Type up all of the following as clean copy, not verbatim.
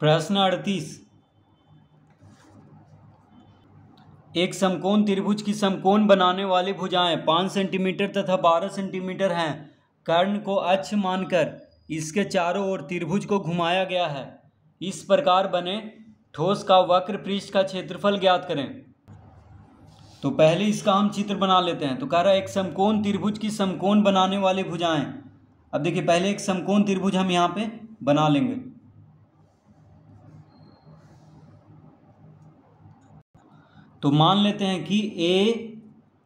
प्रश्न 38। एक समकोण त्रिभुज की समकोण बनाने वाली भुजाएं 5 सेंटीमीटर तथा 12 सेंटीमीटर हैं। कर्ण को अक्ष मानकर इसके चारों ओर त्रिभुज को घुमाया गया है। इस प्रकार बने ठोस का वक्र पृष्ठ का क्षेत्रफल ज्ञात करें। तो पहले इसका हम चित्र बना लेते हैं। तो कह रहा है एक समकोण त्रिभुज की समकोण बनाने वाली भुजाएं। अब देखिए पहले एक समकोण त्रिभुज हम यहाँ पे बना लेंगे। तो मान लेते हैं कि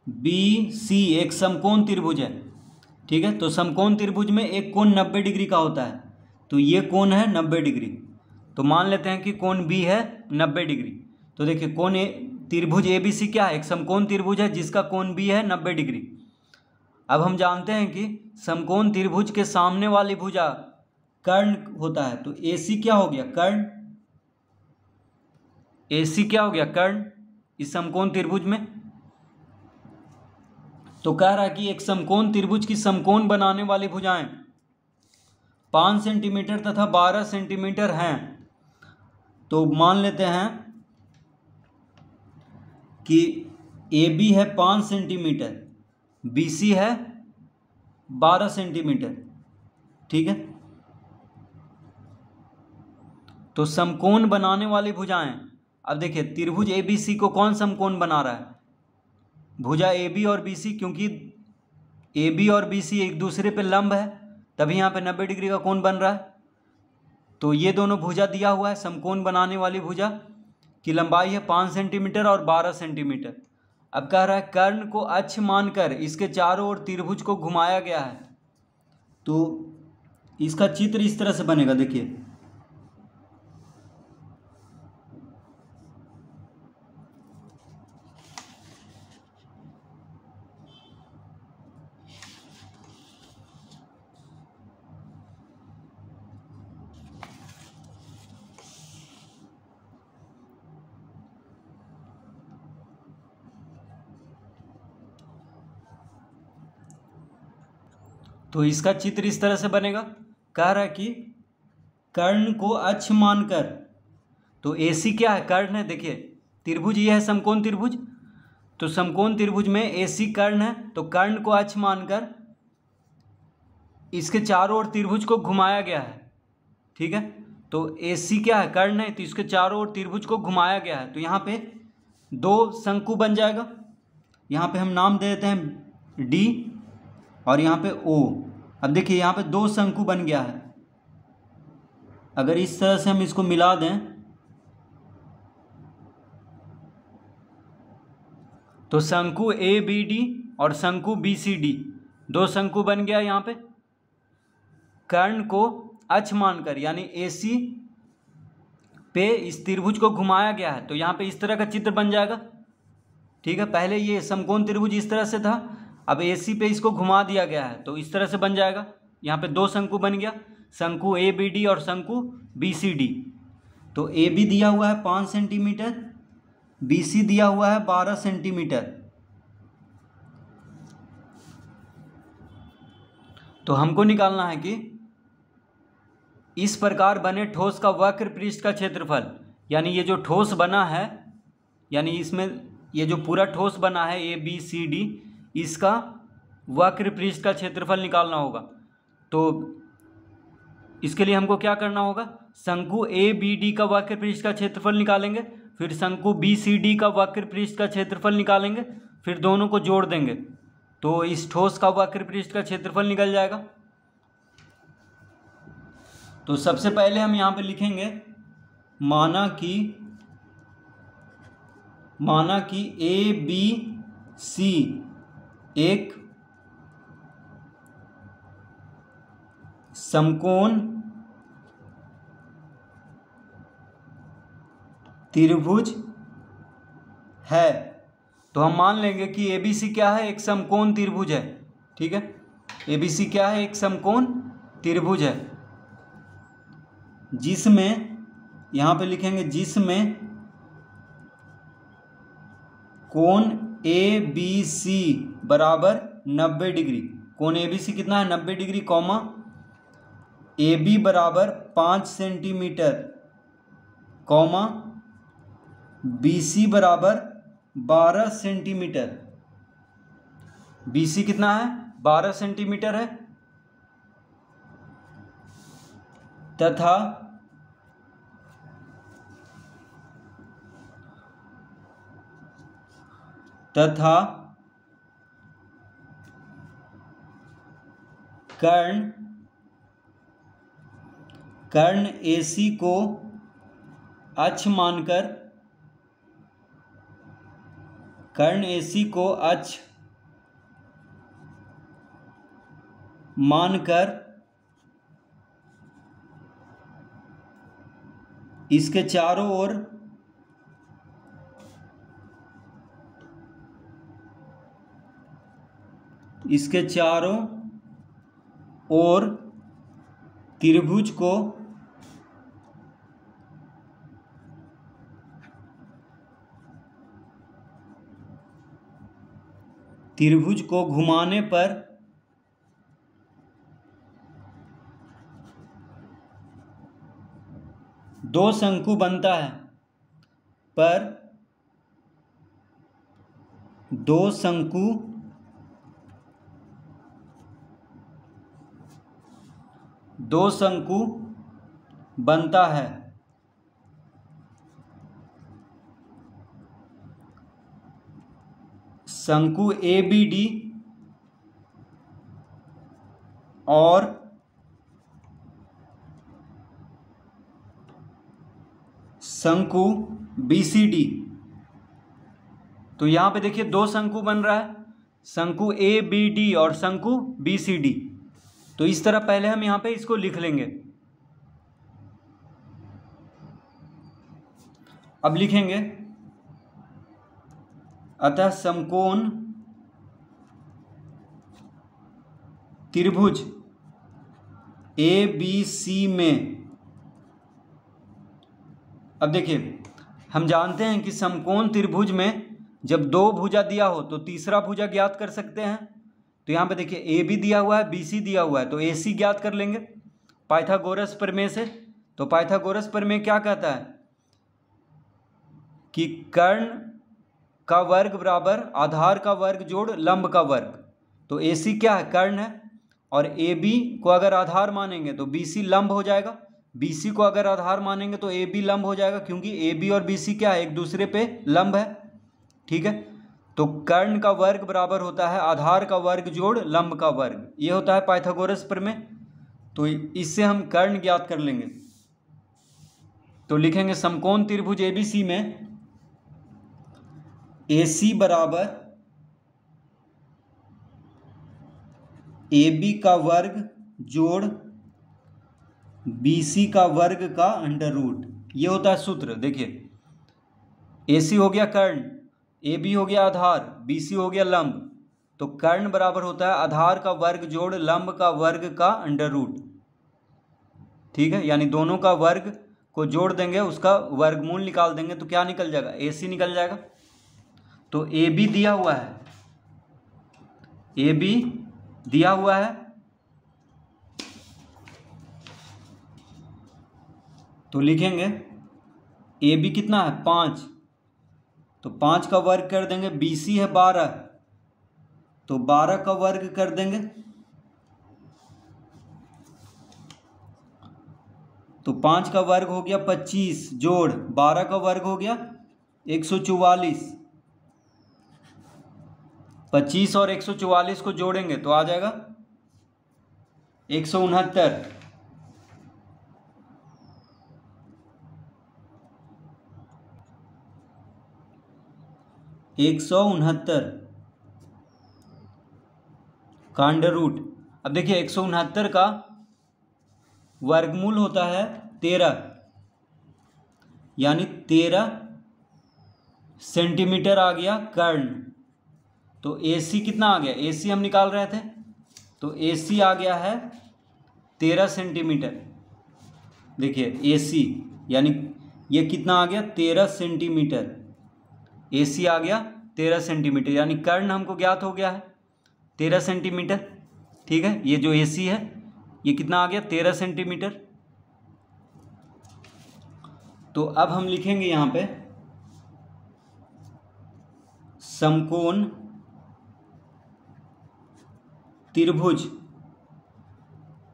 ABC एक समकोण त्रिभुज है। ठीक है, तो समकोण त्रिभुज में एक कोण 90 डिग्री का होता है। तो ये कोण है 90 डिग्री। तो मान लेते हैं कि कोण B है 90 डिग्री। तो देखिए कोण त्रिभुज ABC क्या है? एक समकोण त्रिभुज है जिसका कोण B है 90 डिग्री। अब हम जानते हैं कि समकोण त्रिभुज के सामने वाली भुजा कर्ण होता है। तो AC क्या हो गया? कर्ण। AC क्या हो गया? कर्ण इस समकोण त्रिभुज में। तो कह रहा है कि एक समकोण त्रिभुज की समकोण बनाने वाली भुजाएं 5 सेंटीमीटर तथा 12 सेंटीमीटर हैं। तो मान लेते हैं कि AB है 5 सेंटीमीटर, BC है 12 सेंटीमीटर। ठीक है, तो समकोण बनाने वाली भुजाएं। अब देखिए त्रिभुज ABC को कौन समकोण बना रहा है? भुजा AB और BC, क्योंकि AB और BC एक दूसरे पे लंब है, तभी यहाँ पे 90 डिग्री का कोण बन रहा है। तो ये दोनों भुजा दिया हुआ है। समकोण बनाने वाली भुजा की लंबाई है 5 सेंटीमीटर और 12 सेंटीमीटर। अब कह रहा है कर्ण को अक्ष मानकर इसके चारों ओर त्रिभुज को घुमाया गया है। तो इसका चित्र इस तरह से बनेगा। देखिए तो इसका चित्र इस तरह से बनेगा। कह रहा है कि कर्ण को अक्ष मानकर, तो AC क्या है? कर्ण है। देखिए त्रिभुज ये है समकोण त्रिभुज। तो समकोण त्रिभुज में AC कर्ण है। तो कर्ण को अक्ष मानकर इसके चारों ओर त्रिभुज को घुमाया गया है। ठीक है, तो AC क्या है? कर्ण है। तो इसके चारों ओर त्रिभुज को घुमाया गया है। तो यहाँ पे दो शंकु बन जाएगा। यहाँ पे हम नाम दे देते हैं D और यहाँ पे O। अब देखिए यहाँ पे दो शंकु बन गया है। अगर इस तरह से हम इसको मिला दें तो शंकु ABD और शंकु BCD दो शंकु बन गया यहाँ पे। कर्ण को अक्ष मानकर यानी AC पे इस त्रिभुज को घुमाया गया है। तो यहाँ पे इस तरह का चित्र बन जाएगा। ठीक है, पहले ये समकोण त्रिभुज इस तरह से था, अब AC पे इसको घुमा दिया गया है तो इस तरह से बन जाएगा। यहाँ पे दो शंकु बन गया, शंकु ABD और शंकु BCD। तो AB दिया हुआ है 5 सेंटीमीटर, BC दिया हुआ है 12 सेंटीमीटर। तो हमको निकालना है कि इस प्रकार बने ठोस का वक्र पृष्ठ का क्षेत्रफल, यानी ये जो ठोस बना है, यानी इसमें ये जो पूरा ठोस बना है ABCD, इसका वक्र पृष्ठ का क्षेत्रफल निकालना होगा। तो इसके लिए हमको क्या करना होगा? शंकु ABD का वक्र पृष्ठ का क्षेत्रफल निकालेंगे, फिर शंकु BCD का वक्र पृष्ठ का क्षेत्रफल निकालेंगे, फिर दोनों को जोड़ देंगे तो इस ठोस का वक्र पृष्ठ का क्षेत्रफल निकल जाएगा। तो सबसे पहले हम यहाँ पे लिखेंगे माना कि ABC एक समकोण त्रिभुज है। तो हम मान लेंगे कि ABC क्या है? एक समकोण त्रिभुज है। ठीक है, ABC क्या है? एक समकोण त्रिभुज है जिसमें, यहाँ पे लिखेंगे जिसमें कोण ABC बराबर 90 डिग्री। कोण ABC कितना है? 90 डिग्री, कॉमा AB बराबर 5 सेंटीमीटर कॉमा BC बराबर 12 सेंटीमीटर। BC कितना है? 12 सेंटीमीटर है। तथा कर्ण AC को अक्ष मानकर इसके चारों ओर त्रिभुज को घुमाने पर दो शंकु बनता है। दो शंकु बनता है। शंकु ABD और शंकु BCD। तो यहां पे देखिए दो शंकु बन रहा है, शंकु ABD और शंकु BCD। तो इस तरह पहले हम यहां पे इसको लिख लेंगे। अब लिखेंगे अतः समकोण त्रिभुज ABC में, अब देखिए हम जानते हैं कि समकोण त्रिभुज में जब दो भुजा दिया हो तो तीसरा भुजा ज्ञात कर सकते हैं। तो यहाँ पे देखिए AB दिया हुआ है, BC दिया हुआ है, तो AC ज्ञात कर लेंगे पाइथागोरस प्रमेय से। तो पाइथागोरस प्रमेय क्या कहता है कि कर्ण का वर्ग बराबर आधार का वर्ग जोड़ लंब का वर्ग। तो AC क्या है? कर्ण है। और AB को अगर आधार मानेंगे तो BC लंब हो जाएगा, BC को अगर आधार मानेंगे तो AB लंब हो जाएगा, क्योंकि AB और BC क्या है? एक दूसरे पे लंब है। ठीक है, तो कर्ण का वर्ग बराबर होता है आधार का वर्ग जोड़ लंब का वर्ग। ये होता है पाइथागोरस प्रमेय। तो इससे हम कर्ण ज्ञात कर लेंगे। तो लिखेंगे समकोण त्रिभुज ABC में AC बराबर AB का वर्ग जोड़ BC का वर्ग का अंडर रूट। ये होता है सूत्र। देखिए AC हो गया कर्ण, AB हो गया आधार, BC हो गया लंब। तो कर्ण बराबर होता है आधार का वर्ग जोड़ लंब का वर्ग का अंडर रूट। ठीक है, यानी दोनों का वर्ग को जोड़ देंगे, उसका वर्गमूल निकाल देंगे तो क्या निकल जाएगा? AC निकल जाएगा। तो AB दिया हुआ है, AB दिया हुआ है, तो लिखेंगे AB कितना है? 5। तो 5 का वर्ग कर देंगे। BC है 12, तो 12 का वर्ग कर देंगे। तो 5 का वर्ग हो गया 25 जोड़ 12 का वर्ग हो गया 144। 25 और 144 को जोड़ेंगे तो आ जाएगा 169। का अंडर रूट। अब देखिए 169 का वर्गमूल होता है 13, यानी 13 सेंटीमीटर आ गया कर्ण। तो AC कितना आ गया? AC हम निकाल रहे थे, तो AC आ गया है 13 सेंटीमीटर। देखिए AC यानी ये कितना आ गया? 13 सेंटीमीटर। AC आ गया 13 सेंटीमीटर, यानी कर्ण हमको ज्ञात हो गया है 13 सेंटीमीटर। ठीक है, ये जो AC है ये कितना आ गया? 13 सेंटीमीटर। तो अब हम लिखेंगे यहाँ पे समकोण त्रिभुज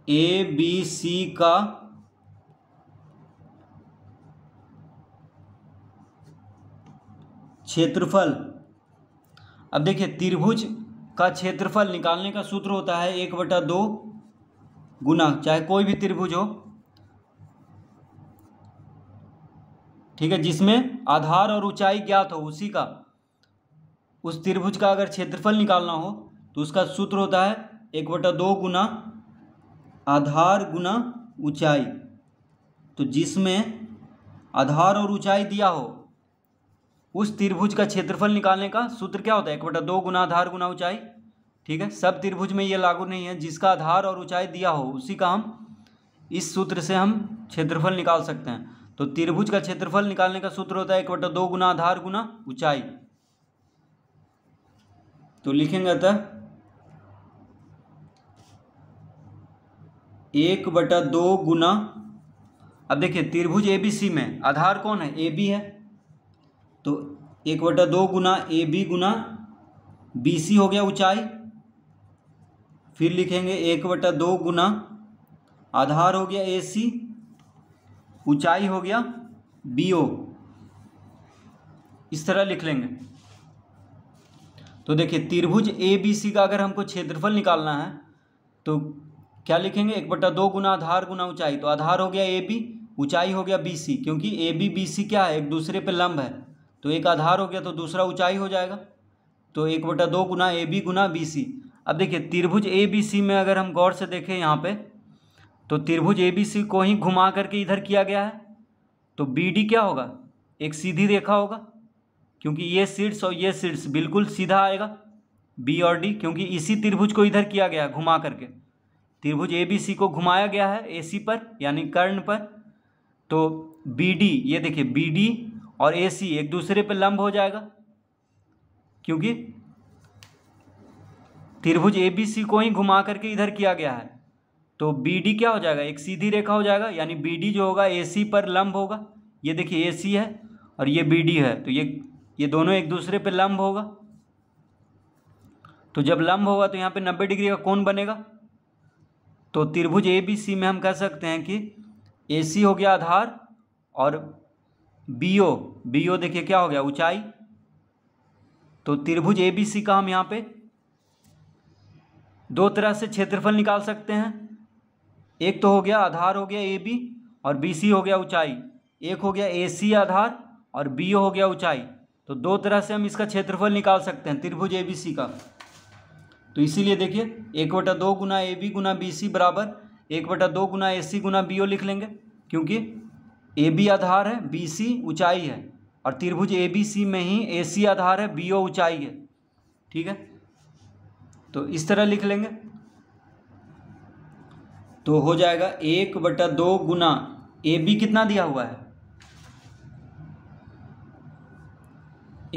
ABC का क्षेत्रफल। अब देखिए त्रिभुज का क्षेत्रफल निकालने का सूत्र होता है 1/2 गुना, चाहे कोई भी त्रिभुज हो, ठीक है, जिसमें आधार और ऊंचाई ज्ञात हो, उसी का, उस त्रिभुज का अगर क्षेत्रफल निकालना हो तो उसका सूत्र होता है 1/2 गुना आधार गुना ऊंचाई। तो जिसमें आधार और ऊंचाई दिया हो उस त्रिभुज का क्षेत्रफल निकालने का सूत्र क्या होता है 1/2 गुना आधार गुना ऊंचाई। ठीक है, सब त्रिभुज में ये लागू नहीं है, जिसका आधार और ऊंचाई दिया हो उसी का हम इस सूत्र से हम क्षेत्रफल निकाल सकते हैं। तो त्रिभुज का क्षेत्रफल निकालने का सूत्र होता है 1/2 गुना आधार गुना ऊंचाई। तो लिखेंगे अतः 1/2 गुना, अब देखिए त्रिभुज ABC में आधार कौन है, AB है, तो 1/2 गुना AB गुना BC हो गया ऊंचाई। फिर लिखेंगे 1/2 गुना आधार हो गया AC, ऊंचाई हो गया BO, इस तरह लिख लेंगे। तो देखिए त्रिभुज ABC का अगर हमको क्षेत्रफल निकालना है तो क्या लिखेंगे 1/2 गुना आधार गुना ऊंचाई। तो आधार हो गया AB, ऊंचाई हो गया BC, क्योंकि AB BC क्या है, एक दूसरे पे लंब है, तो एक आधार हो गया तो दूसरा ऊंचाई हो जाएगा। तो 1/2 गुना AB गुना BC। अब देखिए त्रिभुज ABC में अगर हम गौर से देखें यहाँ पे, तो त्रिभुज ABC को ही घुमा करके इधर किया गया है, तो BD क्या होगा, एक सीधी रेखा होगा, क्योंकि ये शीर्ष और ये शीर्ष बिल्कुल सीधा आएगा B और D, क्योंकि इसी त्रिभुज को इधर किया गया है घुमा करके। त्रिभुज ABC को घुमाया गया है AC पर यानी कर्ण पर, तो BD, ये देखिए BD और AC एक दूसरे पर लंब हो जाएगा, क्योंकि त्रिभुज ABC को ही घुमा करके इधर किया गया है। तो BD क्या हो जाएगा, एक सीधी रेखा हो जाएगा, यानी BD जो होगा AC पर लंब होगा। ये देखिए AC है और ये BD है, तो ये दोनों एक दूसरे पे लंब होगा। तो जब लंब होगा तो यहाँ पे 90 डिग्री का कोण बनेगा। तो त्रिभुज ABC में हम कह सकते हैं कि AC हो गया आधार और BO देखिए क्या हो गया, ऊंचाई। तो त्रिभुज ABC का हम यहाँ पे दो तरह से क्षेत्रफल निकाल सकते हैं, एक तो हो गया आधार हो गया AB और BC हो गया ऊंचाई, एक हो गया AC आधार और BO हो गया ऊंचाई। तो दो तरह से हम इसका क्षेत्रफल निकाल सकते हैं त्रिभुज ABC का। तो इसीलिए देखिए 1/2 गुना AB गुना BC बराबर 1/2 गुना AC गुना BO लिख लेंगे, क्योंकि AB आधार है, BC ऊंचाई है, और त्रिभुज ABC में ही AC आधार है, BO ऊंचाई है। ठीक है, तो इस तरह लिख लेंगे। तो हो जाएगा 1/2 गुना AB कितना दिया हुआ है,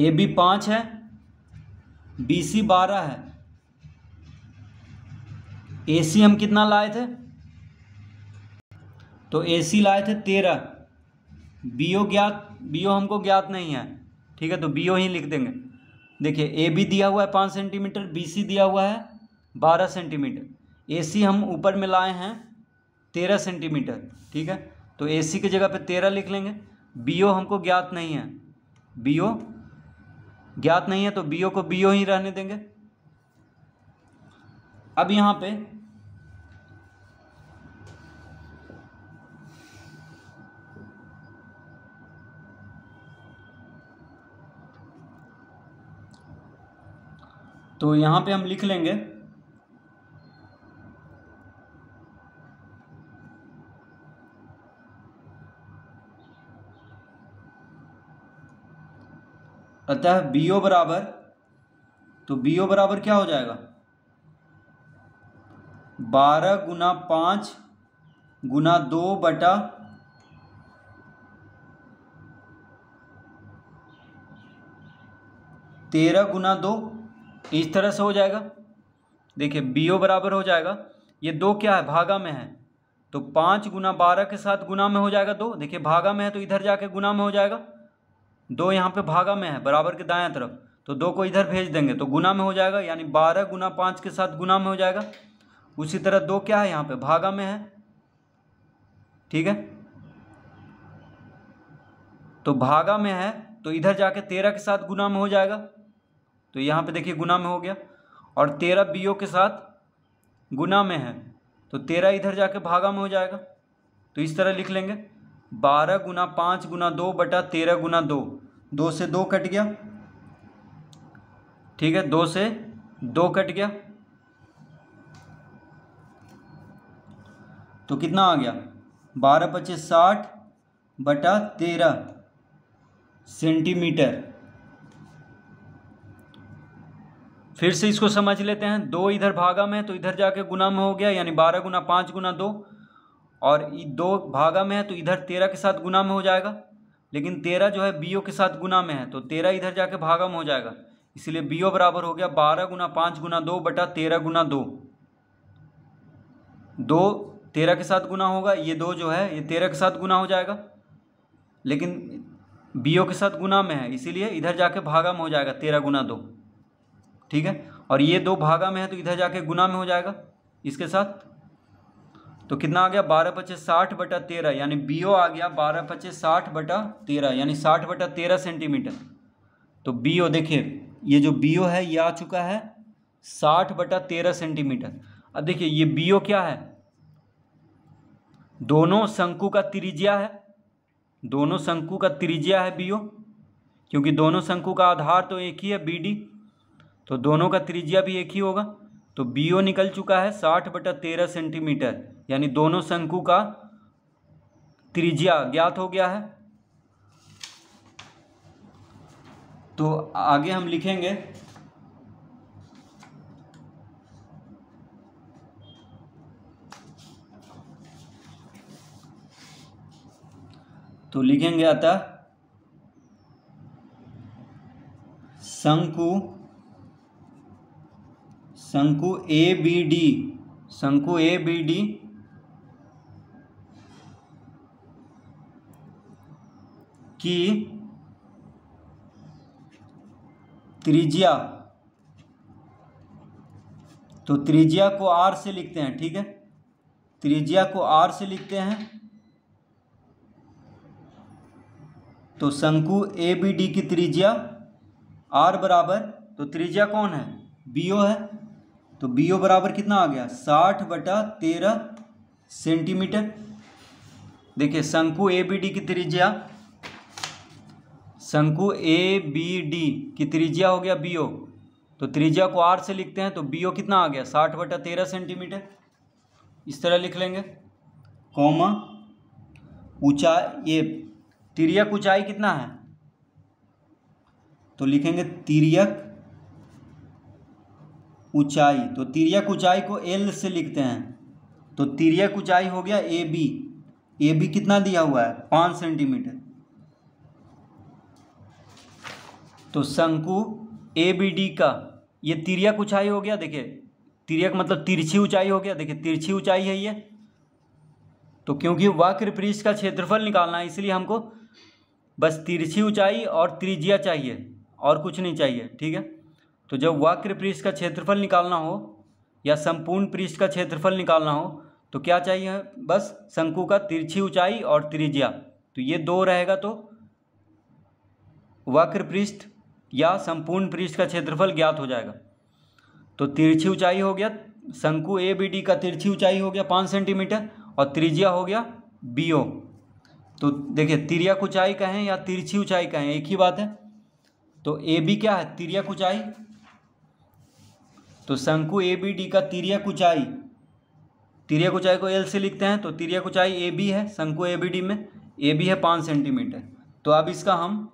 AB 5 है, BC 12 है, AC हम कितना लाए थे, तो AC लाए थे 13, BO हमको ज्ञात नहीं है। ठीक है, तो BO ही लिख देंगे। देखिए AB दिया हुआ है 5 सेंटीमीटर, BC दिया हुआ है 12 सेंटीमीटर, AC हम ऊपर में लाए हैं 13 सेंटीमीटर। ठीक है, तो AC की जगह पे 13 लिख लेंगे। BO हमको ज्ञात नहीं है, BO ज्ञात नहीं है, तो BO को BO ही रहने देंगे। अब यहाँ पे तो यहाँ पे हम लिख लेंगे अतः BO बराबर, तो BO बराबर क्या हो जाएगा 12 गुना 5 गुना 2 बटा 13 गुना 2, इस तरह से हो जाएगा। देखिए BO बराबर हो जाएगा, ये 2 क्या है, भागा में है, तो 5 गुना 12 के साथ गुना में हो जाएगा 2। देखिए भागा में है तो इधर जाके गुना में हो जाएगा। 2 यहाँ पे भागा में है बराबर के दाएं तरफ, तो 2 को इधर भेज देंगे तो गुना में हो जाएगा, यानी 12 गुना 5 के साथ गुना में हो जाएगा। उसी तरह 2 क्या है यहाँ पे भागा में है, ठीक है, तो भागा में है तो इधर जाके 13 के साथ गुना में हो जाएगा, तो यहाँ पे देखिए गुना में हो गया। और 13 बीओ के साथ गुना में है तो 13 इधर जाके भागा में हो जाएगा। तो इस तरह लिख लेंगे 12 गुना 5 गुना 2 बटा 13 गुना 2। 2 से 2 कट गया, ठीक है, 2 से 2 कट गया तो कितना आ गया 12 × 25 = 60 बटा 13 सेंटीमीटर। फिर से इसको समझ लेते हैं। 2 इधर भागा में है तो इधर जाके गुना में हो गया, यानी 12 गुना 5 गुना 2, और 2 भागा में है तो इधर 13 के साथ गुना में हो जाएगा, लेकिन 13 जो है बीओ के साथ गुना में है तो 13 इधर जाके भागा में हो जाएगा, इसलिए बीओ बराबर हो गया 12 गुना 5 गुना 2 बटा 13 गुना 2। 2 13 के साथ गुना होगा, ये 2 जो है ये 13 के साथ गुना हो जाएगा, लेकिन बीओ के साथ गुना में है इसीलिए इधर जाके भागा में हो जाएगा 13 गुना 2, ठीक है। और ये 2 भागा में है तो इधर जाके गुना में हो जाएगा इसके साथ, तो कितना आ गया 12 × 25 = 60 बटा 13, यानी बीओ आ गया 12 × 25 = 60 बटा 13, यानी 60 बटा 13 सेंटीमीटर। तो बीओ देखिए ये जो बीओ है ये आ चुका है 60 बटा 13 सेंटीमीटर। अब देखिए ये बीओ क्या है, दोनों शंकु का त्रिज्या है, दोनों शंकु का त्रिज्या है बीओ, क्योंकि दोनों शंकु का आधार तो एक ही है बीडी, तो दोनों का त्रिज्या भी एक ही होगा। तो बीओ निकल चुका है 60 बटा 13 सेंटीमीटर, यानी दोनों शंकु का त्रिज्या ज्ञात हो गया है। तो आगे हम लिखेंगे तो लिखेंगे अतः शंकु ABD की त्रिज्या, तो त्रिज्या को R से लिखते हैं, ठीक है, त्रिज्या को R से लिखते हैं। तो शंकु ABD की त्रिज्या R बराबर, तो त्रिज्या कौन है बीओ है, तो बीओ बराबर कितना आ गया 60 बटा 13 सेंटीमीटर। देखिए शंकु ABD की त्रिज्या, शंकु ABD की त्रिज्या हो गया बीओ, तो त्रिज्या को R से लिखते हैं, तो बीओ कितना आ गया 60 बटा 13 सेंटीमीटर। इस तरह लिख लेंगे, कॉमा ऊंचाई, ये तिर्यक ऊंचाई कितना है, तो लिखेंगे तिर्यक ऊंचाई, तो तिर्यक ऊंचाई को L से लिखते हैं, तो तिर्यक ऊंचाई हो गया AB कितना दिया हुआ है 5 सेंटीमीटर। तो शंकु ABD का ये तिर्यक ऊंचाई हो गया, देखिए तिर्यक मतलब तिरछी ऊंचाई हो गया, देखिए तिरछी ऊंचाई है ये, तो क्योंकि वक्र पृष्ठ का क्षेत्रफल निकालना है इसलिए हमको बस तिरछी ऊंचाई और त्रिज्या चाहिए और कुछ नहीं चाहिए, ठीक है। तो जब वक्र पृष्ठ का क्षेत्रफल निकालना हो या संपूर्ण पृष्ठ का क्षेत्रफल निकालना हो तो क्या चाहिए, बस शंकु का तिरछी ऊंचाई और त्रिज्या, तो ये 2 रहेगा तो वक्र पृष्ठ या संपूर्ण पृष्ठ का क्षेत्रफल ज्ञात हो जाएगा। तो तिरछी ऊंचाई हो गया, शंकु ABD का तिरछी ऊंचाई हो गया 5 सेंटीमीटर और त्रिज्या हो गया बीओ। तो देखिए तिर्यक ऊंचाई कहें या तिरछी ऊंचाई कहें एक ही बात है। तो AB क्या है तिर्यक ऊंचाई, तो शंकु ABD का तिर्यक ऊंचाई को L से लिखते हैं, तो तिर्यक ऊंचाई AB है शंकु ABD में, AB है 5 सेंटीमीटर। तो अब इसका हम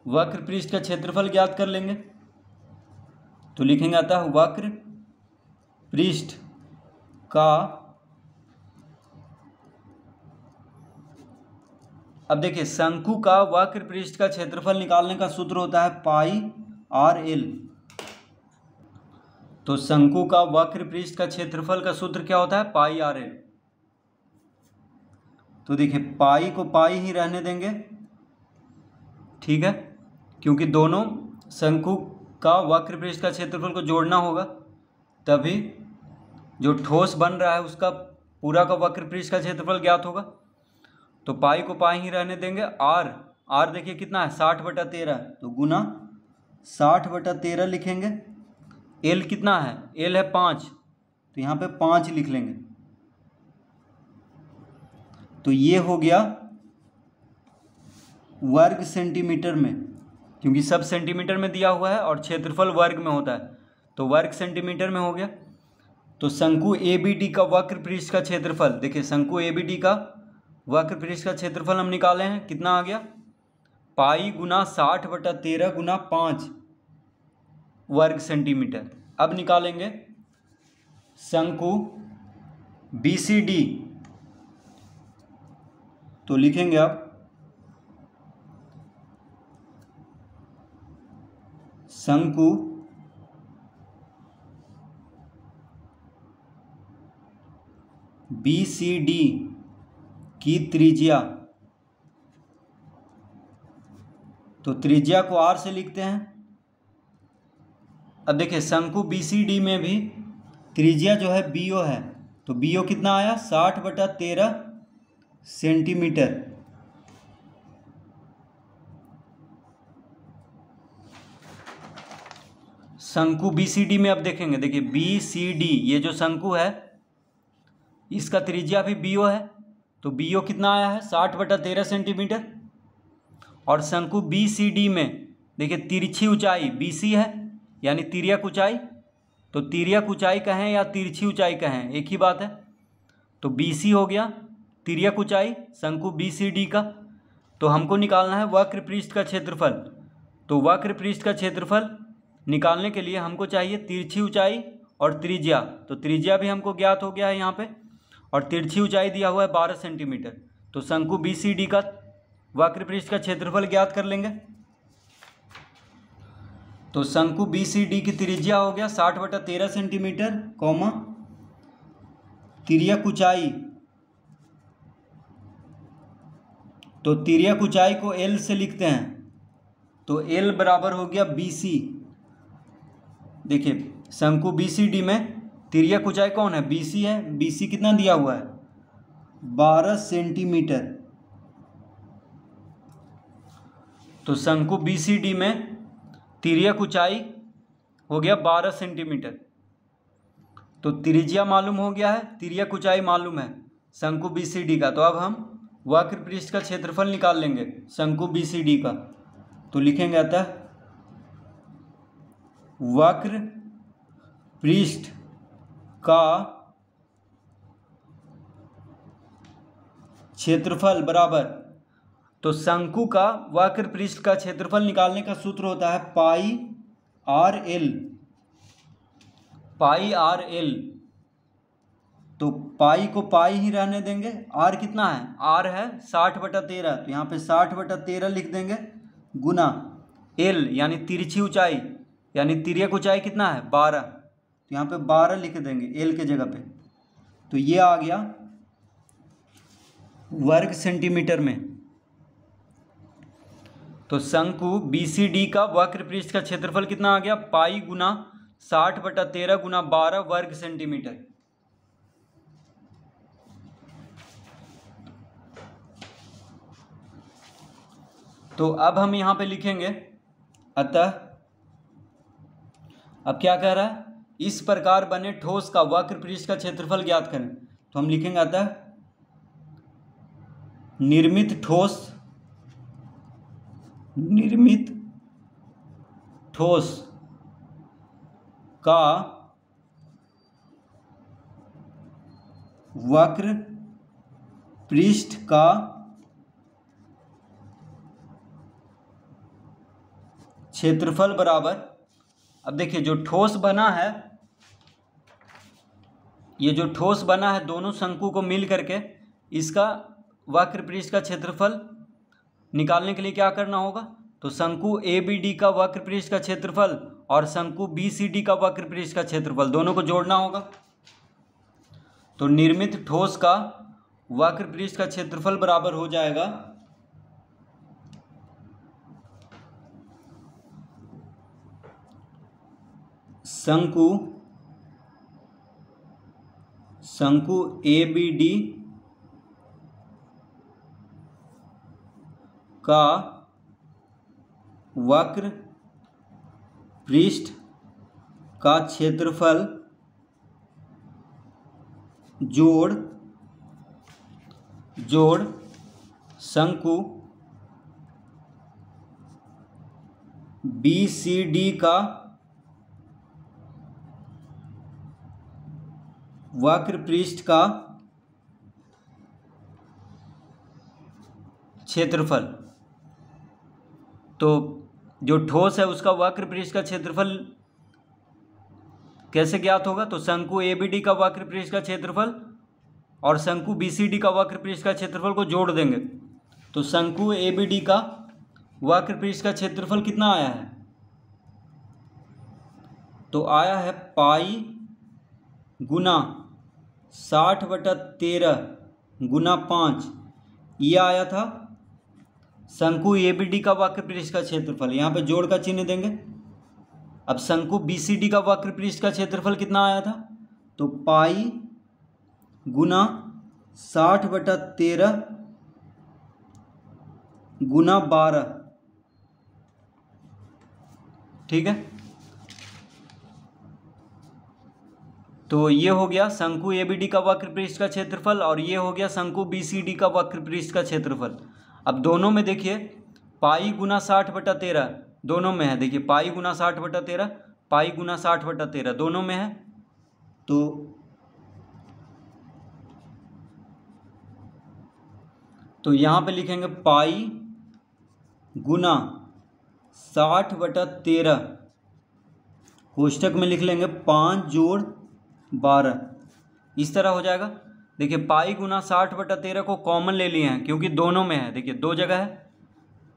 वक्र पृष्ठ का क्षेत्रफल ज्ञात कर लेंगे, तो लिखेंगे अतः वक्र पृष्ठ का, अब देखिए शंकु का वक्र पृष्ठ का क्षेत्रफल निकालने का सूत्र होता है πr_l। तो शंकु का वक्र पृष्ठ का क्षेत्रफल का सूत्र क्या होता है πr_l। तो देखिए पाई को पाई ही रहने देंगे, ठीक है, क्योंकि दोनों शंकु का वक्र पृष्ठ का क्षेत्रफल को जोड़ना होगा, तभी जो ठोस बन रहा है उसका पूरा का वक्र पृष्ठ का क्षेत्रफल ज्ञात होगा। तो पाई को पाई ही रहने देंगे। आर देखिए कितना है 60/13, तो गुना 60/13 लिखेंगे। एल कितना है, एल है 5, तो यहाँ पे 5 लिख लेंगे। तो ये हो गया वर्ग सेंटीमीटर में, क्योंकि सब सेंटीमीटर में दिया हुआ है और क्षेत्रफल वर्ग में होता है, तो वर्ग सेंटीमीटर में हो गया। तो शंकु ABD का वक्र पृष्ठ का क्षेत्रफल, देखिए शंकु ABD का वक्र पृष्ठ का क्षेत्रफल हम निकाले हैं, कितना आ गया, पाई गुना 60/13 गुना 5 वर्ग सेंटीमीटर। अब निकालेंगे शंकु BCD, तो लिखेंगे आप शंकु BCD की त्रिज्या, तो त्रिज्या को R से लिखते हैं। अब देखिए शंकु BCD में भी त्रिज्या जो है BO है, तो BO कितना आया 60/13 सेंटीमीटर। शंकु BCD में अब देखेंगे, देखिए BCD ये जो शंकु है इसका त्रिज्या भी BO है, तो BO कितना आया है 60/13 सेंटीमीटर। और शंकु BCD में देखिए तिरछी ऊंचाई BC है, यानी तिर्यक ऊंचाई, तो तिर्यक ऊंचाई कहें या तिरछी ऊंचाई कहें एक ही बात है। तो BC हो गया तिर्यक ऊंचाई शंकु BCD का। तो हमको निकालना है वक्र पृष्ठ का क्षेत्रफल। तो वक्र पृष्ठ का क्षेत्रफल निकालने के लिए हमको चाहिए तिरछी ऊंचाई और त्रिज्या, तो त्रिज्या भी हमको ज्ञात हो गया है यहाँ पे, और तिरछी ऊंचाई दिया हुआ है 12 सेंटीमीटर। तो शंकु BCD का वक्र पृष्ठ का क्षेत्रफल ज्ञात कर लेंगे। तो शंकु BCD की त्रिज्या हो गया 60/13 सेंटीमीटर, कॉमा तिर्यक ऊंचाई, तो तिर्यक ऊंचाई को L से लिखते हैं, तो L बराबर हो गया BC। देखिए शंकु BCD में तिर्यक ऊंचाई कौन है, BC है। BC कितना दिया हुआ है 12 सेंटीमीटर। तो शंकु BCD में तिर्यक ऊंचाई हो गया 12 सेंटीमीटर। तो त्रिज्या मालूम हो गया है, तिर्यक ऊंचाई मालूम है शंकु BCD का। तो अब हम वक्र पृष्ठ का क्षेत्रफल निकाल लेंगे शंकु BCD का। तो लिखेंगे अतः वक्र पृष्ठ का क्षेत्रफल बराबर, तो शंकु का वक्र पृष्ठ का क्षेत्रफल निकालने का सूत्र होता है पाई आर एल। तो पाई को पाई ही रहने देंगे। आर कितना है, आर है 60/13, तो यहाँ पे 60/13 लिख देंगे, गुना एल यानी तिरछी ऊंचाई, यानी तिर्यक ऊंचाई कितना है 12, तो यहाँ पे 12 लिख देंगे एल के जगह पे। तो ये आ गया वर्ग सेंटीमीटर में। तो शंकु BCD का वक्र पृष्ठ का क्षेत्रफल कितना आ गया, पाई गुना 60/13 गुना 12 वर्ग सेंटीमीटर। तो अब हम यहाँ पे लिखेंगे अतः, अब क्या कह रहा है, इस प्रकार बने ठोस का वक्र पृष्ठ का क्षेत्रफल ज्ञात करें। तो हम लिखेंगे अतः निर्मित ठोस का वक्र पृष्ठ का क्षेत्रफल बराबर, अब देखिए जो ठोस बना है, ये जो ठोस बना है दोनों शंकु को मिल करके इसका वक्र पृष्ठ का क्षेत्रफल निकालने के लिए क्या करना होगा, तो शंकु ABD का वक्र पृष्ठ का क्षेत्रफल और शंकु BCD का वक्र पृष्ठ का क्षेत्रफल दोनों को जोड़ना होगा। तो निर्मित ठोस का वक्र पृष्ठ का क्षेत्रफल बराबर हो जाएगा शंकु ABD का वक्र पृष्ठ का क्षेत्रफल जोड़ शंकु BCD का वक्र पृष्ठ का क्षेत्रफल। तो जो ठोस है उसका वक्र पृष्ठ का क्षेत्रफल कैसे ज्ञात होगा? तो शंकु ABD का वक्र पृष्ठ का क्षेत्रफल और शंकु BCD का वक्र पृष्ठ का क्षेत्रफल को जोड़ देंगे। तो शंकु ABD का वक्र पृष्ठ का क्षेत्रफल कितना आया है? तो आया है पाई गुना 60/13 गुना 5। यह आया था शंकु ABD का वक्र पृष्ठ का क्षेत्रफल। यहाँ पे जोड़ का चिन्ह देंगे। अब शंकु BCD का वक्र पृष्ठ का क्षेत्रफल कितना आया था? तो पाई गुना 60/13 गुना 12। ठीक है, तो ये हो गया शंकु ABD का वक्र पृष्ठ का क्षेत्रफल और ये हो गया शंकु BCD का वक्र पृष्ठ का क्षेत्रफल। अब दोनों में देखिए पाई गुना 60/13 दोनों में है। देखिए पाई गुना 60/13 पाई गुना 60/13 दोनों में है। तो यहाँ पे लिखेंगे पाई गुना 60/13 कोष्टक में लिख लेंगे 5 जोड़ 12। इस तरह हो जाएगा। देखिए पाई गुना 60/13 को कॉमन ले लिए हैं क्योंकि दोनों में है। देखिए दो जगह है,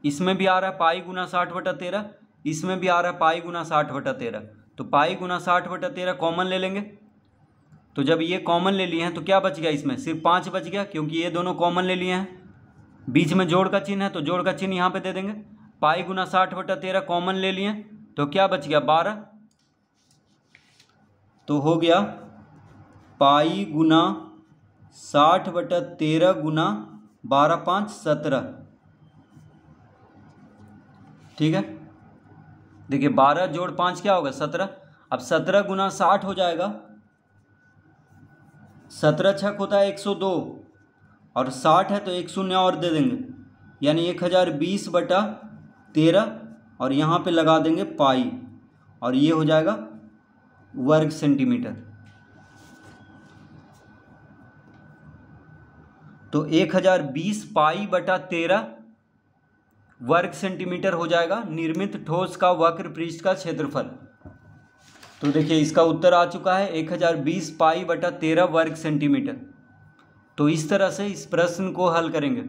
इसमें भी आ रहा है पाई गुना 60/13, इसमें भी आ रहा है पाई गुना 60/13। तो पाई गुना 60/13 कॉमन ले लेंगे। तो जब ये कॉमन ले लिए हैं तो क्या बच गया? इसमें सिर्फ 5 बच गया क्योंकि ये दोनों कॉमन ले लिए हैं। बीच में जोड़ का चिन्ह है तो जोड़ का चिन्ह यहाँ पे दे देंगे। पाई गुना 60/13 कॉमन ले लिए तो क्या बच गया? 12। तो हो गया पाई गुना 60/13 गुना 12 5 17। ठीक है, देखिए 12 जोड़ 5 क्या होगा? 17। अब 17 गुना 60 हो जाएगा। 17 छक होता है 102 और 60 है तो एक शून्य और दे देंगे, यानी 1020/13 और यहाँ पे लगा देंगे पाई और ये हो जाएगा वर्ग सेंटीमीटर। तो 1020 पाई/13 वर्ग सेंटीमीटर हो जाएगा निर्मित ठोस का वक्र पृष्ठ का क्षेत्रफल। तो देखिए इसका उत्तर आ चुका है 1020 पाई/13 वर्ग सेंटीमीटर। तो इस तरह से इस प्रश्न को हल करेंगे।